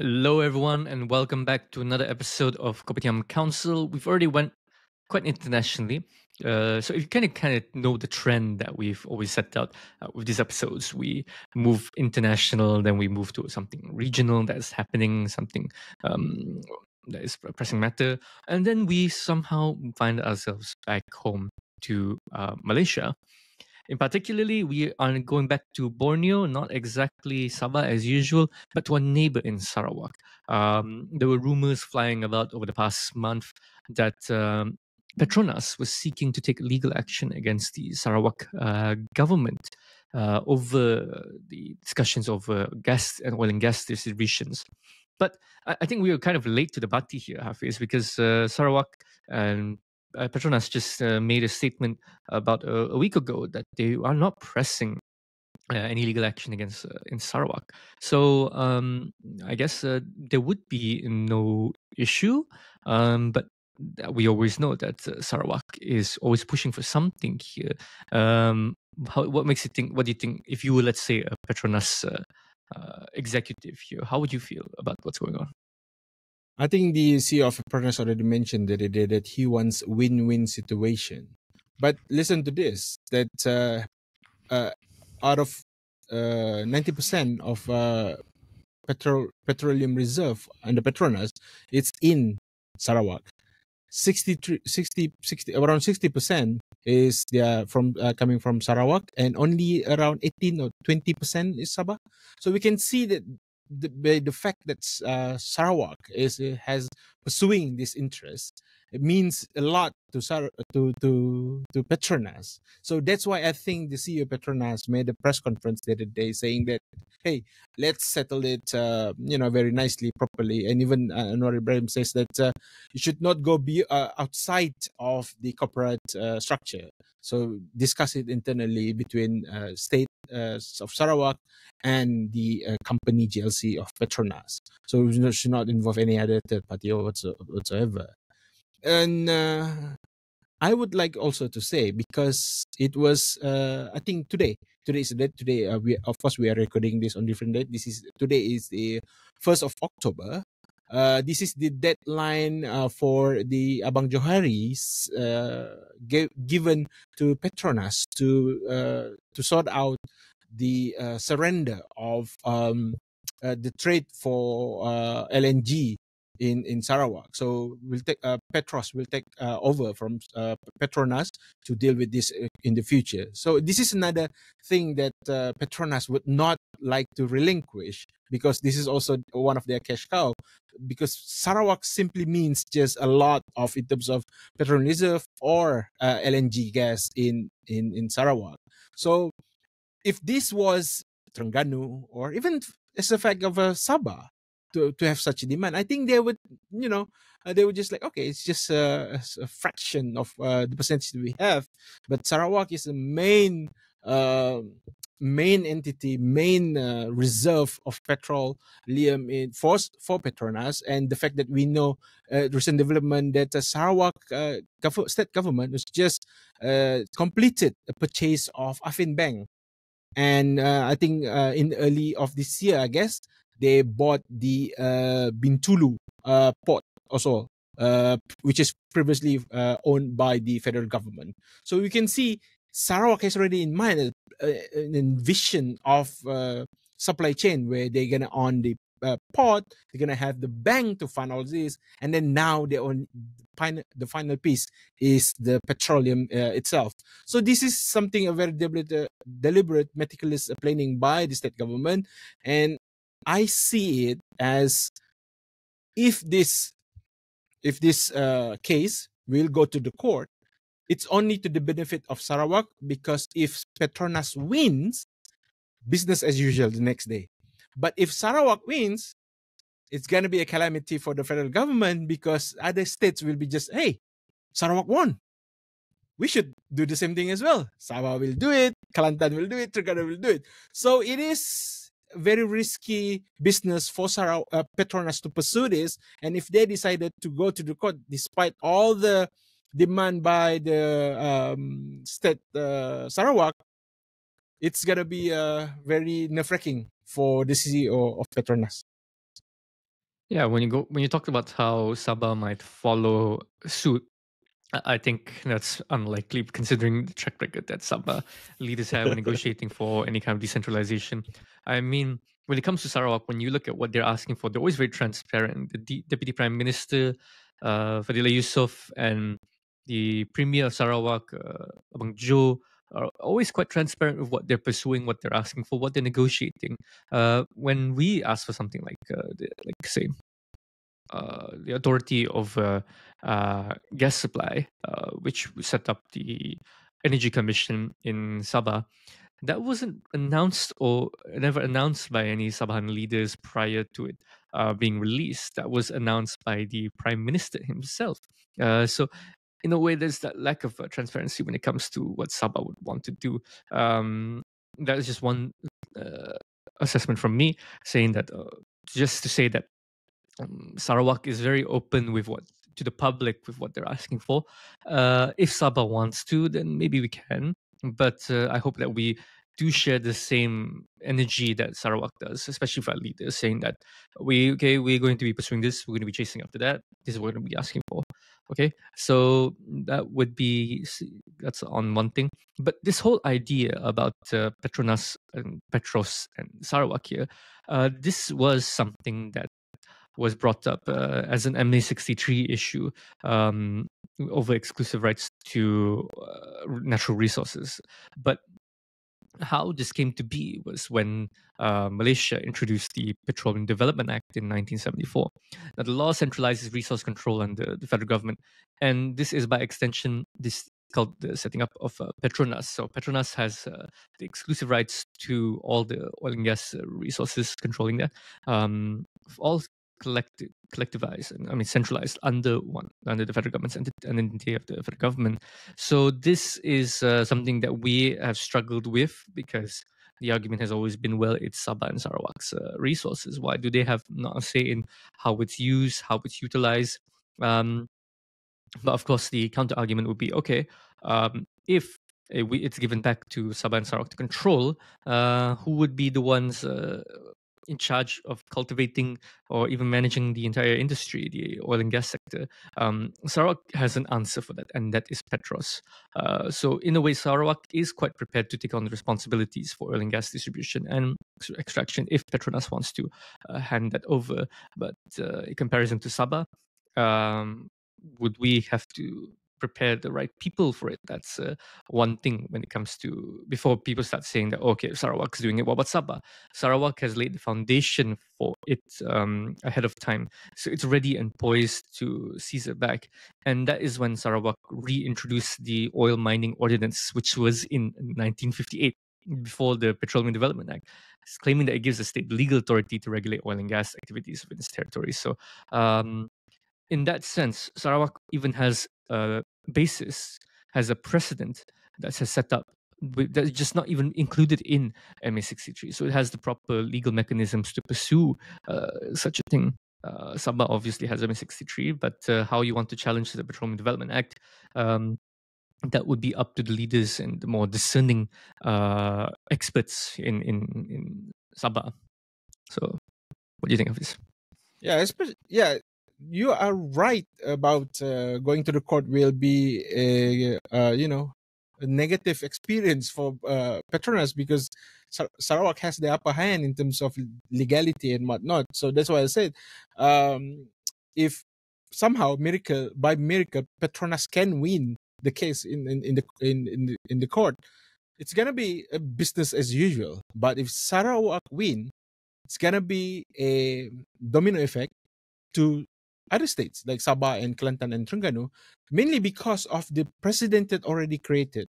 Hello, everyone, and welcome back to another episode of Kopitiam Council. We've already went quite internationally, so you kind of know the trend that we've always set out with these episodes. We move international, then we move to something regional that is happening, something that is a pressing matter, and then we somehow find ourselves back home to Malaysia. In particularly, we are going back to Borneo, not exactly Sabah as usual, but to a neighbor in Sarawak. There were rumors flying about over the past month that Petronas was seeking to take legal action against the Sarawak government over the discussions over gas and oil and gas distributions. But I think we were kind of late to the party here, Hafiz, because Sarawak and Petronas just made a statement about a week ago that they are not pressing any legal action against in Sarawak. So I guess there would be no issue, but we always know that Sarawak is always pushing for something here. What makes you think? What do you think? If you were, let's say, a Petronas executive here, how would you feel about what's going on? I think the CEO of Petronas already mentioned the other day that he wants win-win situation. But listen to this: that out of 90% of petroleum reserve under Petronas, it's in Sarawak. 60, around 60% is from coming from Sarawak, and only around 18 or 20% is Sabah. So we can see that the fact that Sarawak has pursuing this interest, it means a lot to Petronas. So that's why I think the CEO of Petronas made a press conference the other day saying that, hey, let's settle it, very nicely, properly. And even Anwar Ibrahim says that you should not go outside of the corporate structure. So discuss it internally between state of Sarawak and the company GLC of Petronas. So we should not involve any other third party or whatsoever. And I would like also to say, because it was, I think today is the date. Today, we are recording this on different date. Today is the 1st of October. This is the deadline for the Abang Johari's given to Petronas to sort out the surrender of the trade for LNG in Sarawak. So Petros will take over from Petronas to deal with this in the future. So this is another thing that Petronas would not like to relinquish, because this is also one of their cash cow. Because Sarawak simply means just a lot of, in terms of petroleum reserve or LNG gas in Sarawak. So if this was Terengganu, or even as a fact of Sabah, to have such a demand, I think they would, they would just like, okay, it's just a fraction of the percentage that we have. But Sarawak is the main entity, main reserve of petroleum for Petronas. And the fact that we know recent development that Sarawak state government was just completed a purchase of Afin Bank. And I think in early of this year, I guess, they bought the Bintulu port also, which is previously owned by the federal government. So you can see Sarawak has already in mind an vision of supply chain where they're going to own the port, they're going to have the bank to fund all this, and then now they own the final piece is the petroleum itself. So this is something a very deliberate, meticulous planning by the state government, and I see it as if this case will go to the court, it's only to the benefit of Sarawak, because if Petronas wins, business as usual the next day. But if Sarawak wins, it's going to be a calamity for the federal government, because other states will be just, hey, Sarawak won, we should do the same thing as well. Sabah will do it, Kelantan will do it, Terengganu will do it. So it is very risky business for Petronas to pursue this. And if they decided to go to the court, despite all the demand by the state Sarawak, it's going to be very nerve-wracking for the CEO of Petronas. Yeah, when you talked about how Sabah might follow suit, I think that's unlikely considering the track record that Sabah leaders have when negotiating for any kind of decentralization. I mean, when it comes to Sarawak, when you look at what they're asking for, they're always very transparent. The Deputy Prime Minister, Fadila Yusof, and the Premier of Sarawak, Abang Jo, are always quite transparent with what they're pursuing, what they're asking for, what they're negotiating. When we ask for something like, like say, the authority of gas supply, which set up the Energy Commission in Sabah, that wasn't announced or never announced by any Sabahan leaders prior to it being released. That was announced by the Prime Minister himself. So, in a way, there's that lack of transparency when it comes to what Sabah would want to do. That is just one uh, assessment from me, saying that just to say that Sarawak is very open with what to the public with what they're asking for. If Sabah wants to, then maybe we can. But I hope that we do share the same energy that Sarawak does, especially for our leaders, saying that we're going to be pursuing this, we're going to be chasing after that. This is what we're going to be asking for. Okay, so that's on one thing. But this whole idea about Petronas and Petros and Sarawak here, this was something that was brought up as an MA63 issue over exclusive rights to natural resources. But how this came to be was when Malaysia introduced the Petroleum Development Act in 1974. Now, the law centralizes resource control under the federal government, and this is by extension this called the setting up of Petronas. So Petronas has the exclusive rights to all the oil and gas resources, controlling that, all collectivized and centralized under the federal government's entity of the federal government. So this is something that we have struggled with because the argument has always been, well, it's Sabah and Sarawak's resources. Why do they have not a say in how it's used, how it's utilized? But of course, the counter argument would be, okay, if it's given back to Sabah and Sarawak to control, who would be the ones in charge of cultivating or even managing the entire industry, the oil and gas sector? Sarawak has an answer for that, and that is Petros. So in a way, Sarawak is quite prepared to take on the responsibilities for oil and gas distribution and extraction if Petronas wants to hand that over. But in comparison to Sabah, would we have to prepare the right people for it? That's one thing when it comes to, before people start saying that, okay, Sarawak's doing it, what about Sabah? Sarawak has laid the foundation for it ahead of time. So it's ready and poised to seize it back. And that is when Sarawak reintroduced the Oil Mining Ordinance, which was in 1958, before the Petroleum Development Act, claiming that it gives the state legal authority to regulate oil and gas activities within its territory. So in that sense, Sarawak even has a basis, has a precedent that has set up that's just not even included in MA63. So it has the proper legal mechanisms to pursue such a thing. Sabah obviously has MA63, but how you want to challenge the Petroleum Development Act, that would be up to the leaders and the more discerning experts in Sabah. So, what do you think of this? Yeah, especially, yeah, you are right about going to the court will be a negative experience for Petronas because Sarawak has the upper hand in terms of legality and whatnot. So that's why I said, if somehow by miracle Petronas can win the case in the court, it's gonna be a business as usual. But if Sarawak win, it's gonna be a domino effect to other states like Sabah and Kelantan and Terengganu, mainly because of the precedent that already created.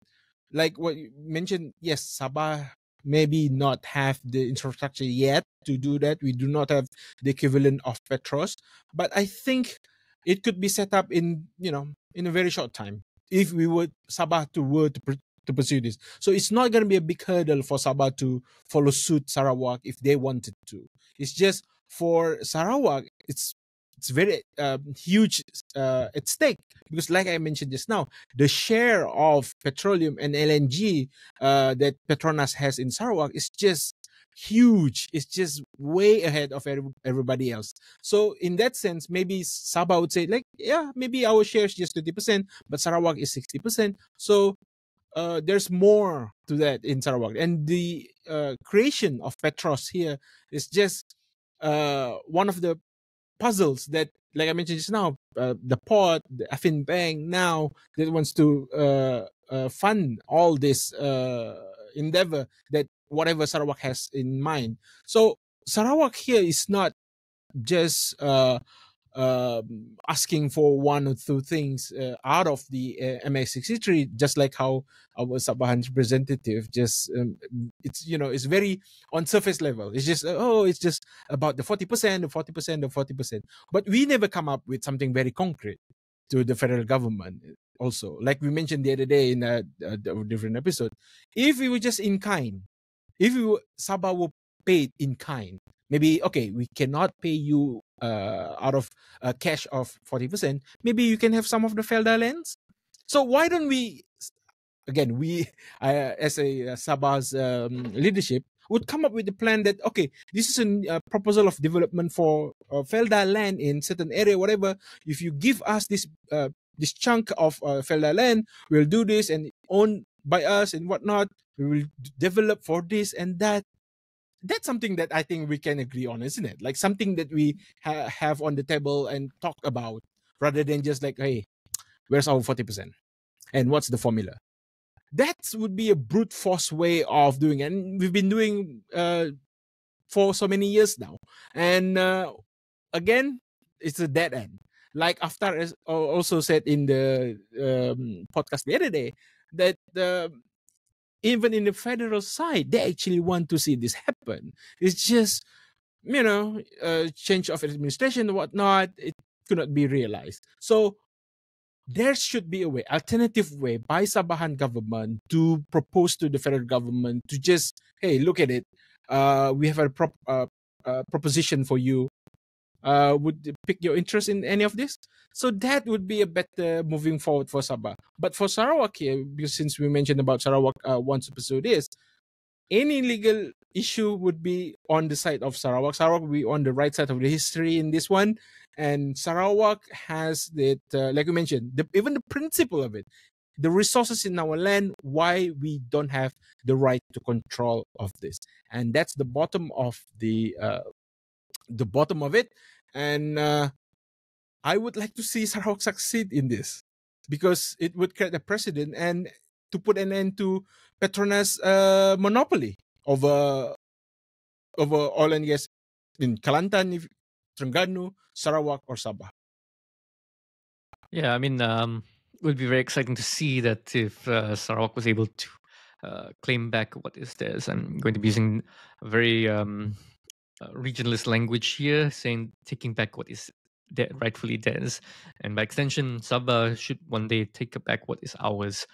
Like what you mentioned, yes, Sabah maybe not have the infrastructure yet to do that. We do not have the equivalent of Petros, but I think it could be set up in a very short time if we would Sabah to pursue this. So it's not going to be a big hurdle for Sabah to follow suit Sarawak if they wanted to. It's just for Sarawak, it's very huge at stake because, like I mentioned just now, the share of petroleum and LNG that Petronas has in Sarawak is just huge. It's just way ahead of everybody else. So in that sense, maybe Sabah would say like, yeah, maybe our share is just 20%, but Sarawak is 60%. So there's more to that in Sarawak, and the creation of Petros here is just one of the puzzles that, like I mentioned just now, the port, the Afin Bank now that wants to fund all this endeavor that whatever Sarawak has in mind. So Sarawak here is not just asking for one or two things out of the MX63, just like how our Sabahan representative just it's very on surface level. It's just it's just about the 40%, the 40%, the 40%. But we never come up with something very concrete to the federal government. Also, like we mentioned the other day in a different episode, if we were just in kind, if we were, Sabah were paid in kind, maybe okay, we cannot pay you out of cash of 40%. Maybe you can have some of the Felda lands. So why don't we, again, we as a Sabah's leadership would come up with a plan that okay, this is a proposal of development for Felda land in certain area, whatever. If you give us this chunk of Felda land, we'll do this and own by us and whatnot. We will develop for this and that. That's something that I think we can agree on, isn't it? Like something that we have on the table and talk about, rather than just like, hey, where's our 40%? And what's the formula? That would be a brute force way of doing it. And we've been doing for so many years now. And again, it's a dead end. Like Aftar also said in the podcast the other day, that even in the federal side, they actually want to see this happen. It's just, change of administration and whatnot, it could not be realized. So there should be a way, alternative way by Sabahan government to propose to the federal government to just, hey, look at it. We have a proposition for you. Would you pick your interest in any of this? So that would be a better moving forward for Sabah. But for Sarawak here, because since we mentioned about Sarawak once episode is, any legal issue would be on the side of Sarawak. Sarawak will be on the right side of the history in this one. And Sarawak has that, like we mentioned, even the principle of it, the resources in our land, why we don't have the right to control of this. And that's the bottom of the bottom of it. And I would like to see Sarawak succeed in this, because it would create a precedent and to put an end to Petronas monopoly over oil and gas in Kelantan, Terengganu, Sarawak, or Sabah. Yeah, I mean, it would be very exciting to see that if Sarawak was able to claim back what is theirs. I'm going to be using a very regionalist language here, saying taking back what is rightfully theirs, and by extension, Sabah should one day take back what is ours.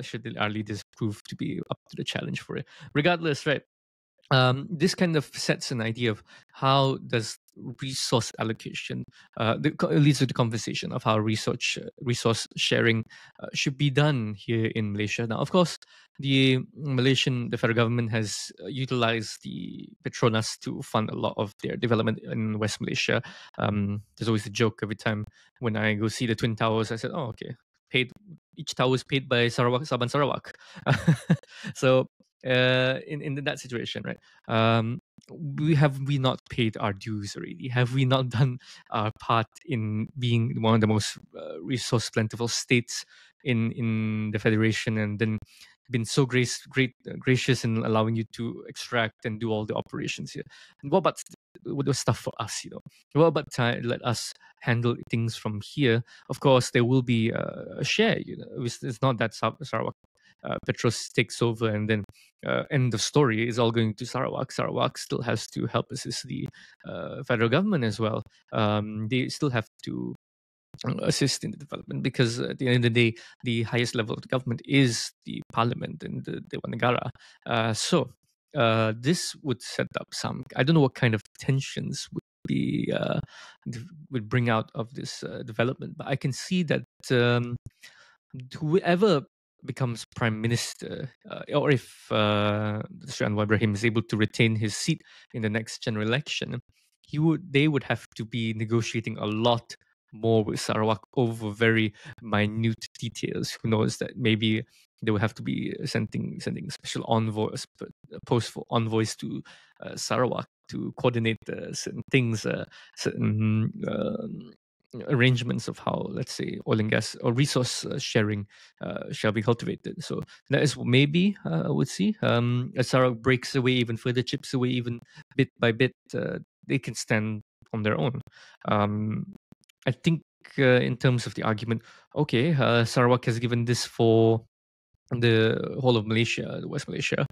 Should our leaders prove to be up to the challenge for it. Regardless, right? This kind of sets an idea of how does resource allocation leads to the conversation of how resource sharing should be done here in Malaysia. Now, of course, the federal government has utilized the Petronas to fund a lot of their development in West Malaysia. There's always a joke every time when I go see the Twin Towers. I said, "Oh, okay, each tower is paid by Sabah and Sarawak." So in that situation, right? We not paid our dues already? Have we not done our part in being one of the most resource plentiful states in the federation, and then been so gracious in allowing you to extract and do all the operations here? And what about the stuff for us? What about let us handle things from here? Of course, there will be a share. It's not that Sarawak Petros takes over and then end of story is all going to Sarawak. Sarawak still has to help assist the federal government as well. They still have to assist in the development, because at the end of the day, the highest level of the government is the parliament and the Dewan Negara. So this would set up some, I don't know what kind of tensions would bring out of this development, but I can see that whoever becomes prime minister, or if Sri Anwar Ibrahim is able to retain his seat in the next general election, they would have to be negotiating a lot more with Sarawak over very minute details. Who knows that maybe they will have to be sending special envoys, postal envoys to Sarawak to coordinate certain things, certain arrangements of how, let's say, oil and gas or resource sharing shall be cultivated. So that is maybe I would see as Sarawak breaks away even further, chips away even bit by bit, they can stand on their own. I think in terms of the argument, okay, Sarawak has given this for the whole of Malaysia, the West Malaysia.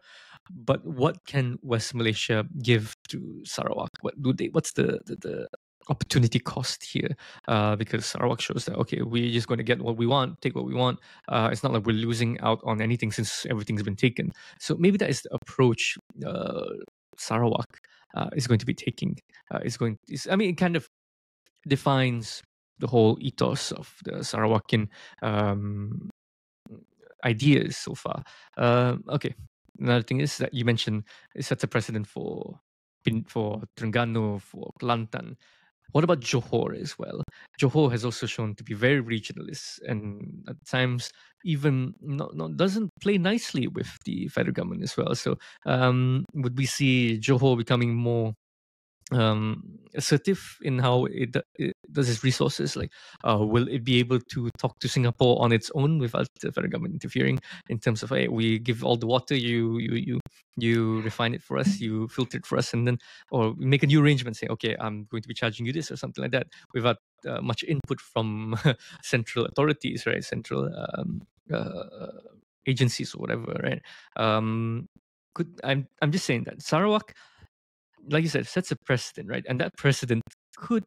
But what can West Malaysia give to Sarawak? What's the opportunity cost here? Because Sarawak shows that okay, we're just going to get what we want, take what we want. It's not like we're losing out on anything since everything's been taken. So maybe that is the approach Sarawak is going to be taking. It kind of defines the whole ethos of the Sarawakian um, ideas so far. Okay, another thing is that you mentioned it sets a precedent for Terengganu, for Kelantan. What about Johor as well? Johor has also shown to be very regionalist and at times even doesn't play nicely with the federal government as well. So would we see Johor becoming more assertive in how it does its resources? Like, will it be able to talk to Singapore on its own without the federal government interfering? In terms of, hey, we give all the water, you refine it for us, you filter it for us, and then or we make a new arrangement, say, okay, I'm going to be charging you this or something like that, without much input from central authorities, right? Central agencies or whatever, right? I'm just saying that Sarawak, like you said, sets a precedent, right? And that precedent could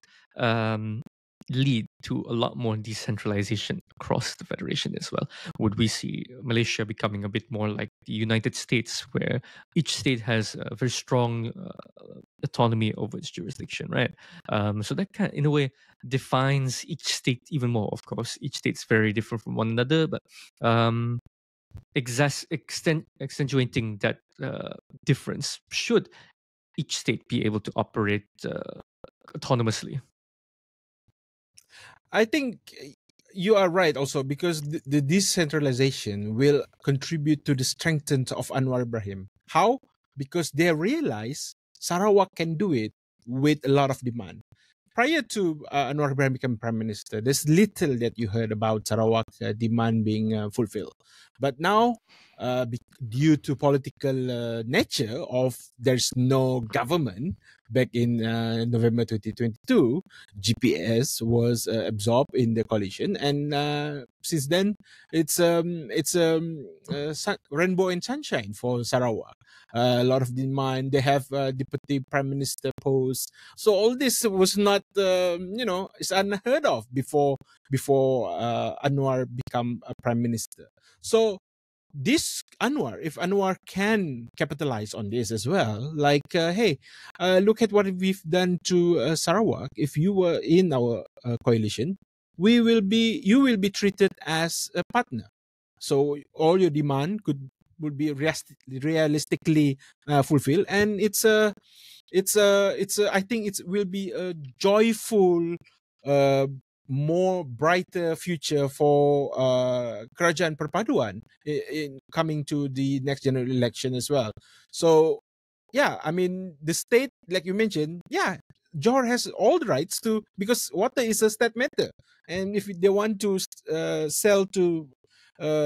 lead to a lot more decentralization across the federation as well. Would we see Malaysia becoming a bit more like the United States, where each state has a very strong autonomy over its jurisdiction, right? So that kind of, in a way, defines each state even more. Of course, each state's very different from one another, but accentuating that difference should each state be able to operate autonomously. I think you are right also, because the decentralization will contribute to the strength of Anwar Ibrahim. How? Because they realize Sarawak can do it with a lot of demand. Prior to Anwar Ibrahim becoming prime minister, there's little that you heard about Sarawak demand being fulfilled. But now, due to political nature of there's no government, back in November 2022, GPS was absorbed in the coalition, and since then it's rainbow and sunshine for Sarawak. A lot of demand. They have deputy prime minister post. So all this was not, it's unheard of before Anwar become a prime minister. So this Anwar, if Anwar can capitalize on this as well, like, hey, look at what we've done to Sarawak. If you were in our coalition, you will be treated as a partner. So all your demand would be realistically fulfilled, and I think it will be a joyful, more brighter future for Kerajaan Perpaduan in coming to the next general election as well. So yeah, I mean, the state, like you mentioned, yeah, Johor has all the rights to, because water is a state matter, and if they want to sell to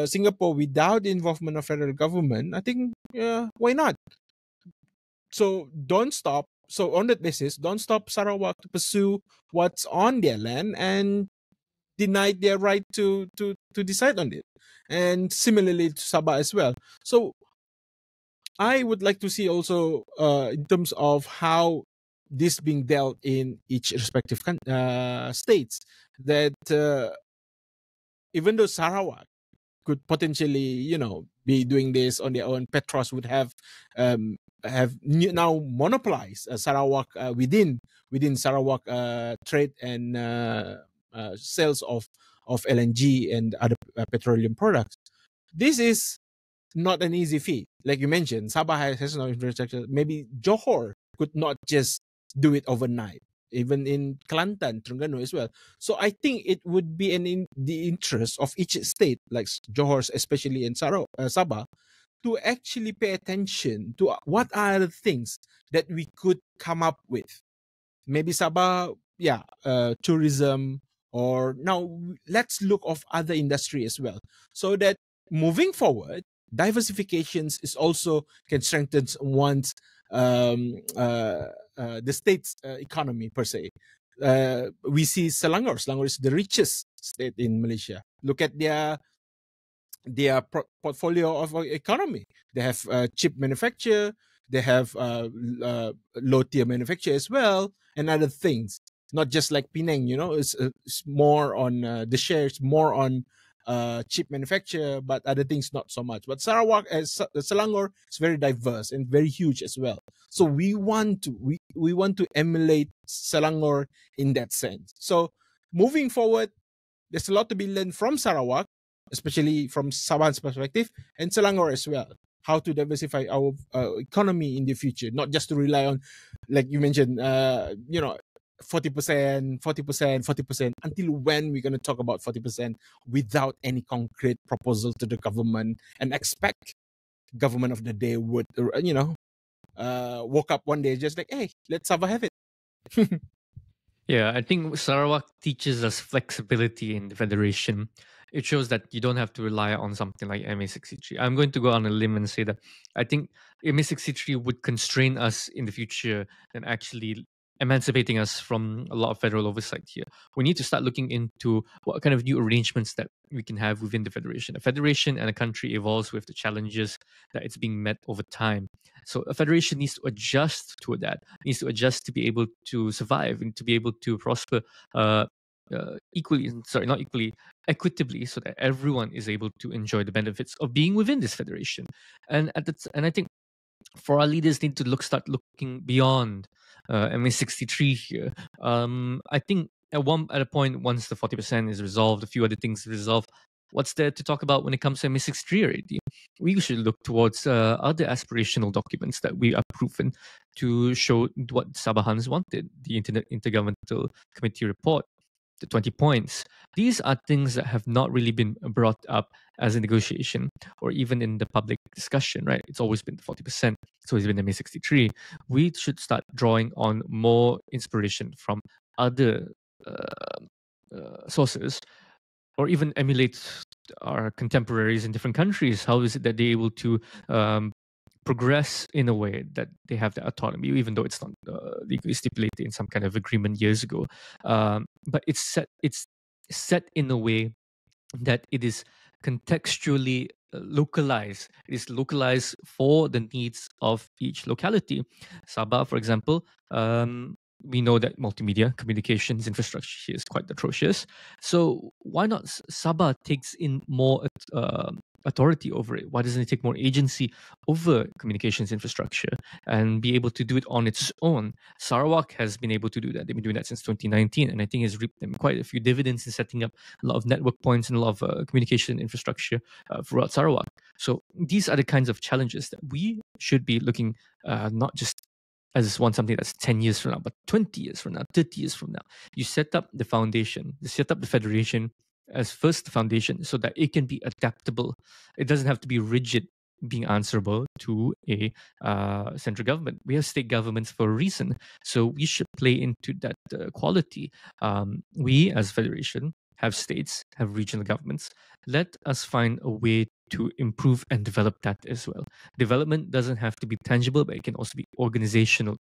Singapore without the involvement of federal government, I think why not? So don't stop. So on that basis, don't stop Sarawak to pursue what's on their land and deny their right to decide on it. And similarly to Sabah as well. So I would like to see also in terms of how this being dealt in each respective states, that even though Sarawak could potentially, be doing this on their own, Petros would have now monopolized Sarawak within Sarawak trade and sales of LNG and other petroleum products. this is not an easy feat. Like you mentioned, Sabah has no infrastructure. Maybe Johor could not just do it overnight. Even in Kelantan, Terengganu as well. So I think it would be in the interest of each state, like Johor, especially in Sabah, to actually pay attention to what are the things that we could come up with. Maybe Sabah, tourism, or now let's look of other industry as well, so that moving forward, diversifications is also can strengthen one's the state's economy per se. We see Selangor. Selangor is the richest state in Malaysia. Look at their portfolio of economy. They have cheap manufacture, they have low tier manufacture as well, and other things. Not just like Penang, it's more on the shares, more on cheap manufacture, but other things not so much. But Sarawak, as Selangor, is very diverse and very huge as well. So we want to emulate Selangor in that sense. So moving forward, there's a lot to be learned from Sarawak, especially from Sabah's perspective, and Selangor as well. How to diversify our economy in the future, not just to rely on, like you mentioned, 40%, 40%, 40%. Until when we're going to talk about 40% without any concrete proposal to the government, and expect government of the day would, woke up one day just like, hey, let's have it. Yeah, I think Sarawak teaches us flexibility in the federation. It shows that you don't have to rely on something like MA63. I'm going to go on a limb and say that I think MA63 would constrain us in the future and actually emancipating us from a lot of federal oversight here. We need to start looking into what kind of new arrangements that we can have within the federation. A federation and a country evolves with the challenges that it's being met over time. So a federation needs to adjust to that, needs to adjust to be able to survive and to be able to prosper equitably, so that everyone is able to enjoy the benefits of being within this federation. And I think for our leaders need to start looking beyond MA63 here. I think at a point, once the 40% is resolved, a few other things resolved, what's there to talk about when it comes to MA63 already? We should look towards other aspirational documents that we are proven to show what Sabahans wanted. The Intergovernmental Committee report, the 20 points. These are things that have not really been brought up as a negotiation or even in the public discussion, right? It's always been 40%. It's always been MA63. We should start drawing on more inspiration from other sources, or even emulate our contemporaries in different countries. How is it that they're able to progress in a way that they have the autonomy, even though it's not legally stipulated in some kind of agreement years ago? But it's set in a way that it is contextually localized. It is localized for the needs of each locality. Sabah, for example, we know that multimedia communications infrastructure here is quite atrocious. So why not Sabah takes in more authority over it? Why doesn't it take more agency over communications infrastructure and be able to do it on its own? Sarawak has been able to do that. They've been doing that since 2019, and I think has reaped them quite a few dividends in setting up a lot of network points and a lot of communication infrastructure throughout Sarawak. So these are the kinds of challenges that we should be looking not just as something that's 10 years from now, but 20 years from now, 30 years from now. You set up the foundation, you set up the federation as first the foundation so that it can be adaptable. It doesn't have to be rigid, being answerable to a central government. We have state governments for a reason. So we should play into that quality. We as federation have states, have regional governments. Let us find a way to improve and develop that as well. Development doesn't have to be tangible, but it can also be organizational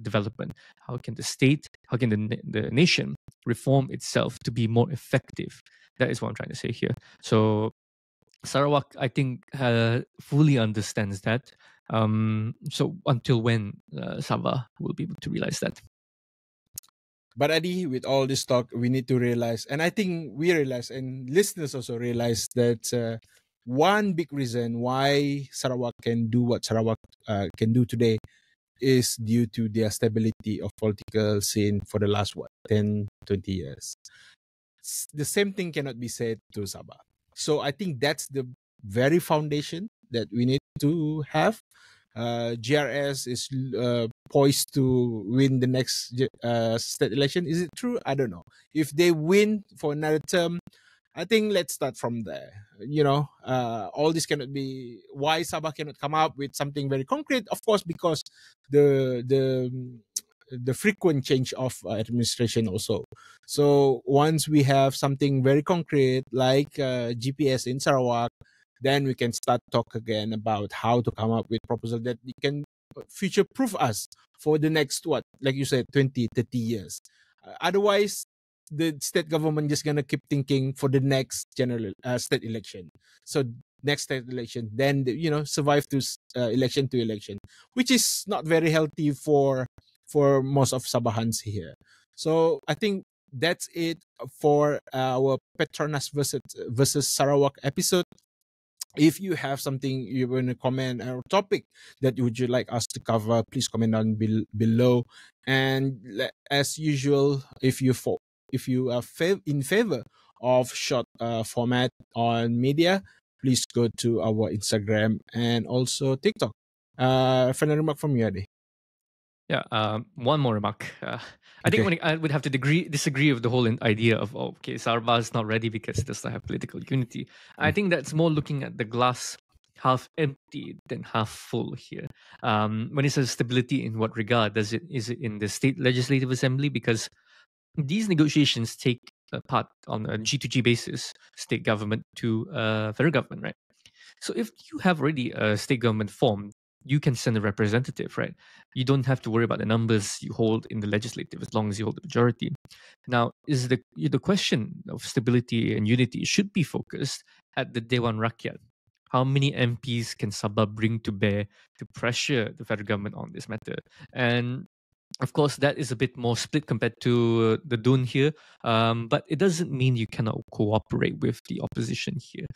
development. How can the state, how can the nation reform itself to be more effective? That is what I'm trying to say here. So Sarawak, I think, fully understands that. So until when Sabah will be able to realize that? But Adi, with all this talk, we need to realize, and I think we realize, and listeners also realize that one big reason why Sarawak can do what Sarawak can do today is due to their stability of political scene for the last 10, 20 years. The same thing cannot be said to Sabah. So I think that's the very foundation that we need to have. GRS is poised to win the next state election. Is it true? I don't know. If they win for another term, I think let's start from there. All this cannot be why Sabah cannot come up with something very concrete. Of course, because the frequent change of administration also. So once we have something very concrete like GPS in Sarawak, then we can start talk again about how to come up with proposal that we can future proof us for the next like you said 20 30 years. Otherwise the state government just gonna keep thinking for the next general state election. So next state election, then survive to election to election, which is not very healthy for most of Sabahans here. So I think that's it for our Petronas versus Sarawak episode. If you have something you want to comment or topic that would you like us to cover, please comment down below. And as usual, if you are in favor of short format on media, please go to our Instagram and also TikTok. Final remark from you, Ade. Yeah, one more remark. I think I would have to disagree with the whole idea of, Sabah is not ready because it does not have political unity. I think that's more looking at the glass half empty than half full here. When it says stability, in what regard? Is it in the state legislative assembly? Because these negotiations take part on a G2G basis, state government to federal government, right? So if you have already a state government formed, you can send a representative, right? You don't have to worry about the numbers you hold in the legislative as long as you hold the majority. Now, is the question of stability and unity should be focused at the Dewan Rakyat. How many MPs can Sabah bring to bear to pressure the federal government on this matter? And of course, that is a bit more split compared to the Dun here, but it doesn't mean you cannot cooperate with the opposition here.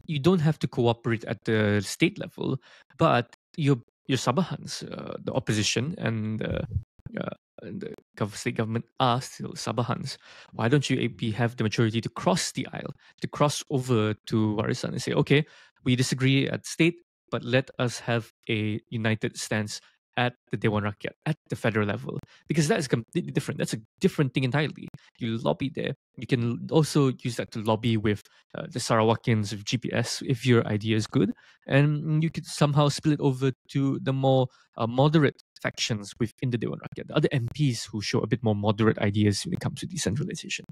You don't have to cooperate at the state level, but your Sabahans, the opposition and the state government are still Sabahans. Why don't you have the maturity to cross the aisle, to cross over to Warisan and say, okay, we disagree at state, but let us have a united stance at the Dewan Rakyat, at the federal level, because that is completely different. That's a different thing entirely. You lobby there. You can also use that to lobby with the Sarawakians of GPS if your idea is good, and you could somehow spill it over to the more moderate factions within the Dewan Rakyat, the other MPs who show a bit more moderate ideas when it comes to decentralization.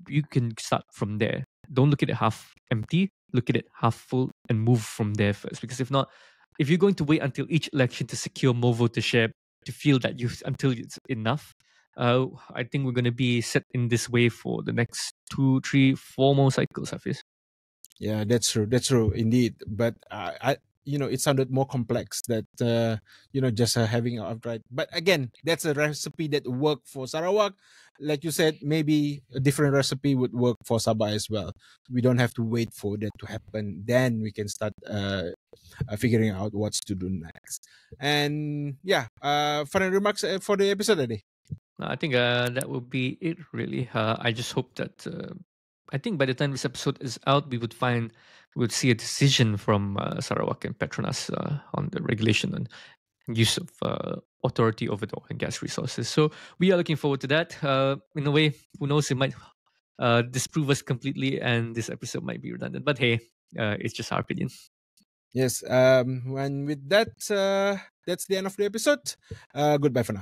You can start from there. Don't look at it half empty. Look at it half full and move from there first. Because if not, if you're going to wait until each election to secure more voter share to feel that until it's enough, I think we're going to be set in this way for the next 2, 3, 4 more cycles, Hafiz. Yeah, that's true. That's true indeed. But it sounded more complex that just having outright. But again, that's a recipe that worked for Sarawak. Like you said, maybe a different recipe would work for Sabah as well. We don't have to wait for that to happen. Then we can start figuring out what to do next. And yeah, final remarks for the episode today. I think that would be it, really. I just hope that I think by the time this episode is out, we would see a decision from Sarawak and Petronas on the regulation and use of authority over the oil and gas resources. So we are looking forward to that. In a way, who knows, it might disprove us completely and this episode might be redundant. But hey, it's just our opinion. Yes. And with that, that's the end of the episode. Goodbye for now.